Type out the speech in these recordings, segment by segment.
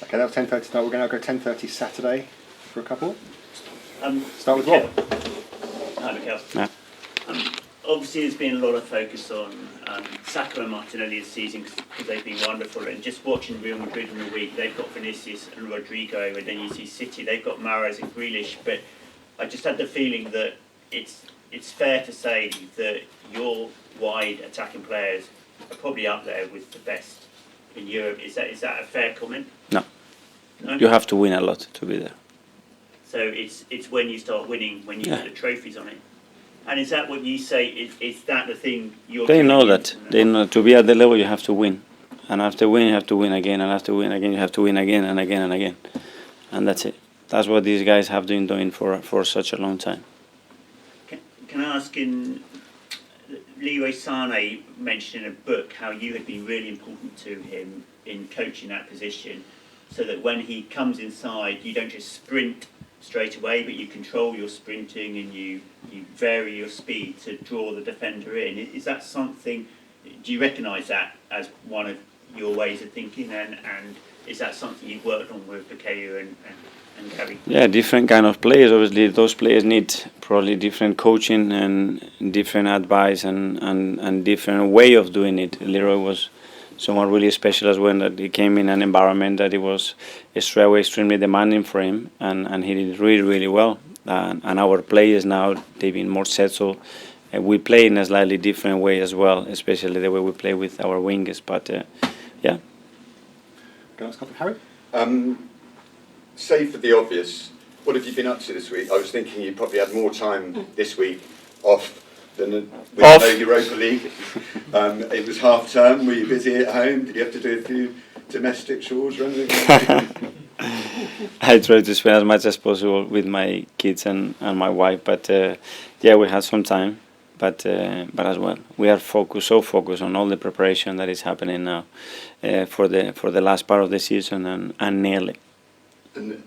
Okay, that was 10:30 tonight. We're going to go 10:30 Saturday for a couple. Start with Mikel. Rob. Hi, Mikel. Yeah. Obviously, there's been a lot of focus on Saka and Martinelli this season because they've been wonderful. And just watching Real Madrid in the week, they've got Vinicius and Rodrigo, and then you see City, they've got Mahrez and Grealish. But I just had the feeling that it's fair to say that your wide attacking players are probably up there with the best in Europe. Is that a fair comment? No. No? You have to win a lot to be there. So it's when you start winning, when you put the trophies on it. And is that what you say? Is that the thing you're? They know that. They know to be at the level you have to win, and after winning you have to win again, and after win again you have to win again and again and again, and that's it. That's what these guys have been doing for such a long time. Can I ask, in Leroy Sané mentioned in a book how you had been really important to him in coaching that position, so that when he comes inside, you don't just sprint straight away, but you control your sprinting and you vary your speed to draw the defender in. Is that something? Do you recognise that as one of your ways of thinking, and is that something you've worked on with Bukayo and Gary? Yeah, different kind of players. Obviously, those players need probably different coaching and different advice and different way of doing it. Leroy was someone really special as well, that he came in an environment that it was straight away extremely demanding for him, and he did really, really well. And our players now, they've been more settled. We play in a slightly different way as well, especially the way we play with our wingers. But yeah. Can I ask something, Harry? Save for the obvious, what have you been up to this week? I was thinking you probably had more time this week off than with the Europa League. It was half term. Were you busy at home? Did you have to do a few domestic chores or anything? I try to spend as much as possible with my kids and my wife, but yeah, we had some time. But as well, we are so focused on all the preparation that is happening now for the last part of the season and nearly. And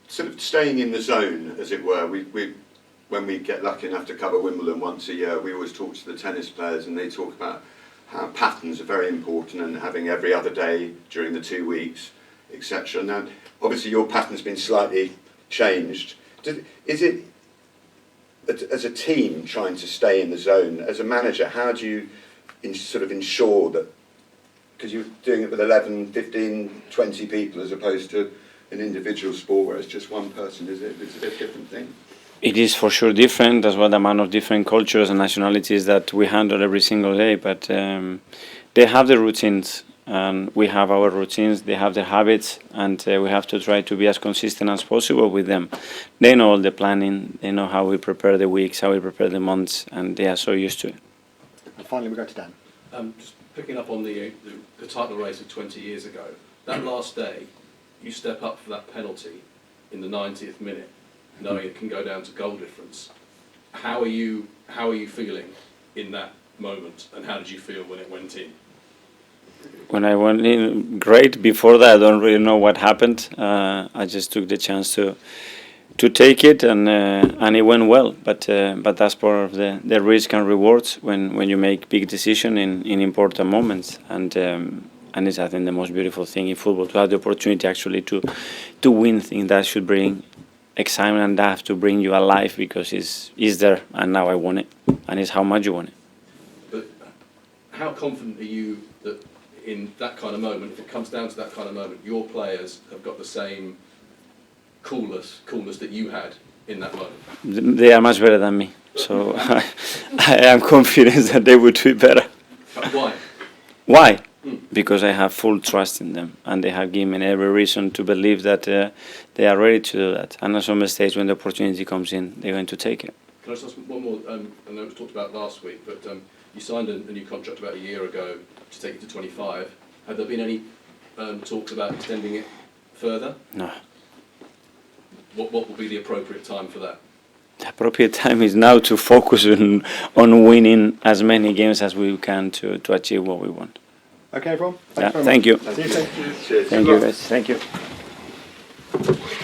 sort of staying in the zone, as it were, when we get lucky enough to cover Wimbledon once a year, we always talk to the tennis players and they talk about how patterns are very important and having every other day during the 2 weeks, etc. Now, obviously your pattern's been slightly changed. Is it, as a team, trying to stay in the zone? As a manager, how do you sort of ensure that, because you're doing it with 11, 15, 20 people as opposed to an individual sport where it's just one person, is it? It's a different thing. It is for sure different. That's what the amount of different cultures and nationalities that we handle every single day. But they have the routines, and we have our routines. They have their habits, and we have to try to be as consistent as possible with them. They know all the planning. They know how we prepare the weeks, how we prepare the months, and they are so used to it. And finally, we go to Dan. Just picking up on the title race of 20 years ago. That last day, you step up for that penalty in the 90th minute, knowing it can go down to goal difference. How are you feeling in that moment, and how did you feel when it went in? When I went in, great. Before that, I don't really know what happened. I just took the chance to take it, and it went well. But that's part of the risk and rewards when you make big decisions in important moments. And it's, I think, the most beautiful thing in football, to have the opportunity actually to win things. That should bring excitement, and that have to bring you alive, because it's there, and now I won it, and it's how much you want it. But how confident are you that in that kind of moment, if it comes down to that kind of moment, your players have got the same coolness that you had in that moment? They are much better than me, so I am confident that they would do better. Why? Why? Because I have full trust in them, and they have given me every reason to believe that they are ready to do that. And at some stage, when the opportunity comes in, they're going to take it. Can I just ask one more? I know it was talked about last week, but you signed a new contract about a year ago to take it to 25. Have there been any talks about extending it further? No. What will be the appropriate time for that? The appropriate time is now to focus on winning as many games as we can to achieve what we want. Okay, everyone. Yeah, Thanks very much. thank you. See you soon. Cheers. Thank you, guys. Thank you.